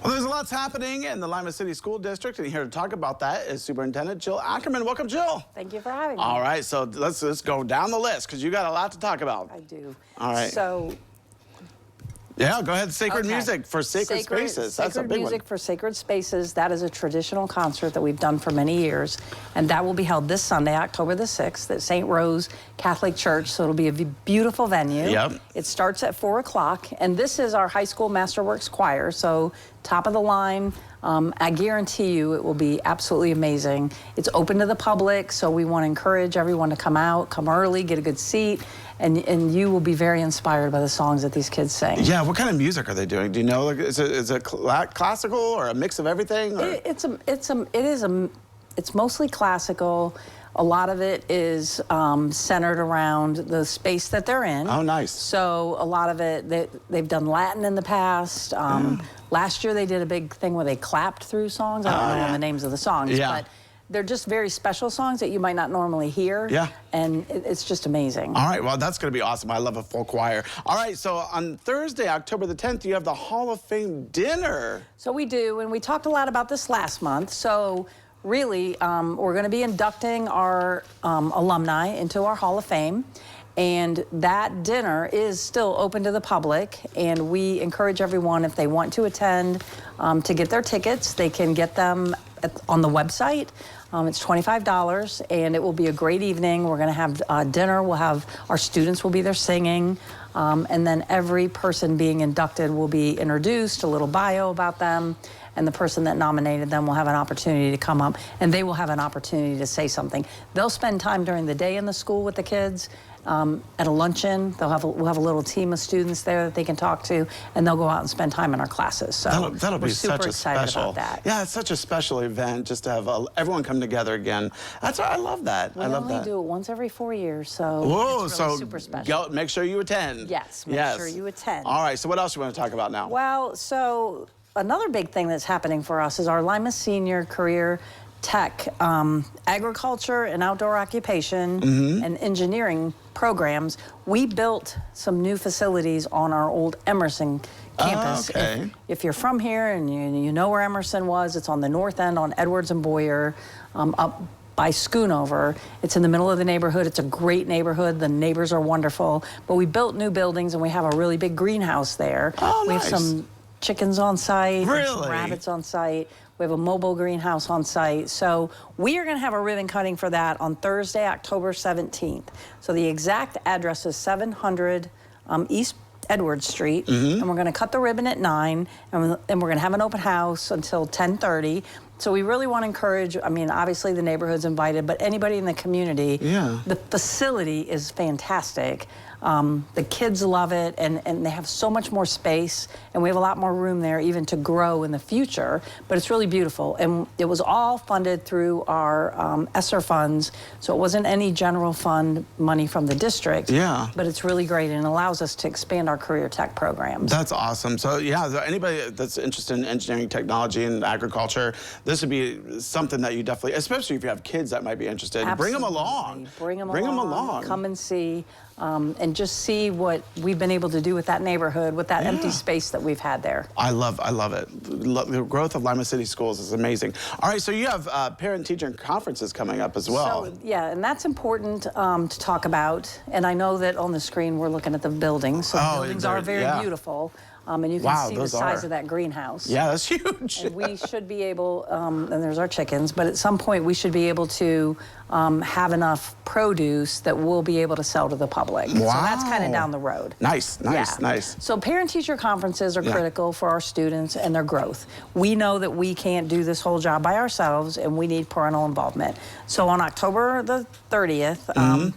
Well, there's lots happening in the Lima City School District, and here to talk about that is Superintendent Jill Ackerman. Welcome, Jill. Thank you for having me. All right, so let's go down the list because you got a lot to talk about. I do. All right. So. Yeah, go ahead. Sacred music for sacred spaces. That's a big one. Sacred music for sacred spaces. That is a traditional concert that we've done for many years, and that will be held this Sunday, October the 6th, at St. Rose Catholic Church. So it'll be a beautiful venue. Yep. It starts at 4 o'clock, and this is our high school Masterworks choir. So top of the line. I guarantee you it will be absolutely amazing. It's open to the public, so we want to encourage everyone to come out, come early, get a good seat, and you will be very inspired by the songs that these kids sing. Yeah, what kind of music are they doing? Do you know? Like, is it classical or a mix of everything? Or? It's mostly classical. A lot of it is centered around the space that they're in. Oh, nice. So a lot of it, they've done Latin in the past. Last year they did a big thing where they clapped through songs. I don't know the names of the songs, but they're just very special songs that you might not normally hear. Yeah. And it's just amazing. All right, well, that's going to be awesome. I love a full choir. All right, so on Thursday, October the 10th, you have the Hall of Fame dinner. So we do, and we talked a lot about this last month. So really, we're going to be inducting our alumni into our Hall of Fame. And that dinner is still open to the public, and we encourage everyone, if they want to attend, to get their tickets. They can get them on the website. It's $25, and it will be a great evening. We're going to have dinner. We'll have our students will be there singing, and then every person being inducted will be introduced, a little bio about them, and the person that nominated them will have an opportunity to come up, and they will have an opportunity to say something. They'll spend time during the day in the school with the kids. At a luncheon, we'll have a little team of students there that they can talk to, and they'll go out and spend time in our classes. So that'll be such a special. About that. Yeah, it's such a special event just to have everyone come together again. I love that. I love that. We only do it once every 4 years, so whoa, it's really so super special. Make sure you attend. Yes, make sure you attend. All right, so what else do you want to talk about now? Well, so another big thing that's happening for us is our Lima Senior Career Tech, agriculture and outdoor occupation and engineering programs. We built some new facilities on our old Emerson campus. Okay. If you're from here and you know where Emerson was, it's on the north end on Edwards and Boyer, up by Schoonover. It's in the middle of the neighborhood. It's a great neighborhood. The neighbors are wonderful. But we built new buildings, and we have a really big greenhouse there. Oh, we nice. have some chickens on site, really? And some rabbits on site. We have a mobile greenhouse on site. So we are going to have a ribbon cutting for that on Thursday, October 17th. So the exact address is 700 East Edwards Street, and we're going to cut the ribbon at 9, and we're going to have an open house until 10:30. So we really want to encourage, I mean, obviously the neighborhood's invited, but anybody in the community. Yeah. The facility is fantastic. The kids love it, and they have so much more space, and we have a lot more room there even to grow in the future, but it's really beautiful. And it was all funded through our ESSER funds, so it wasn't any general fund money from the district. Yeah. But it's really great, and it allows us to expand our career tech programs. That's awesome. So yeah, anybody that's interested in engineering, technology, and agriculture, this would be something that you definitely, especially if you have kids that might be interested, Absolutely. bring them along. Bring them along. Come and see. And just see what we've been able to do with that neighborhood, with that empty space that we've had there. I love it. The growth of Lima City Schools is amazing. All right, so you have parent-teacher conferences coming up as well. So, yeah, and that's important to talk about. And I know that on the screen we're looking at the buildings. So the buildings are very beautiful. And you can see the size of that greenhouse. Yeah, that's huge. And we should be able, and there's our chickens, but at some point we should be able to have enough produce that we'll be able to sell to the public. Wow. So that's kind of down the road. Nice. So parent-teacher conferences are critical for our students and their growth. We know that we can't do this whole job by ourselves, and we need parental involvement. So on October the 30th,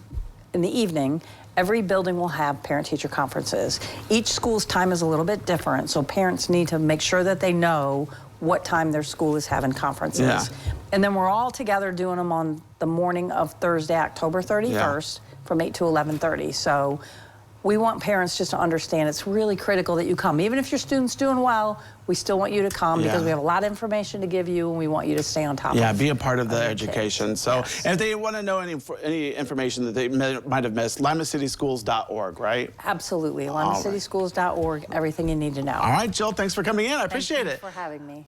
in the evening, every building will have parent-teacher conferences. Each school's time is a little bit different, so parents need to make sure that they know what time their school is having conferences. Yeah. And then we're all together doing them on the morning of Thursday, October 31st, from 8 to 11:30. So we want parents just to understand it's really critical that you come. Even if your student's doing well, we still want you to come because we have a lot of information to give you and we want you to stay on top of it. Yeah, be a part of the education. Kids. So, Yes. and if they want to know any information that they might have missed, limacityschools.org, right? Absolutely. LimaCitySchools.org, everything you need to know. All right, Jill, thanks for coming in. I appreciate it. Thank you for having me.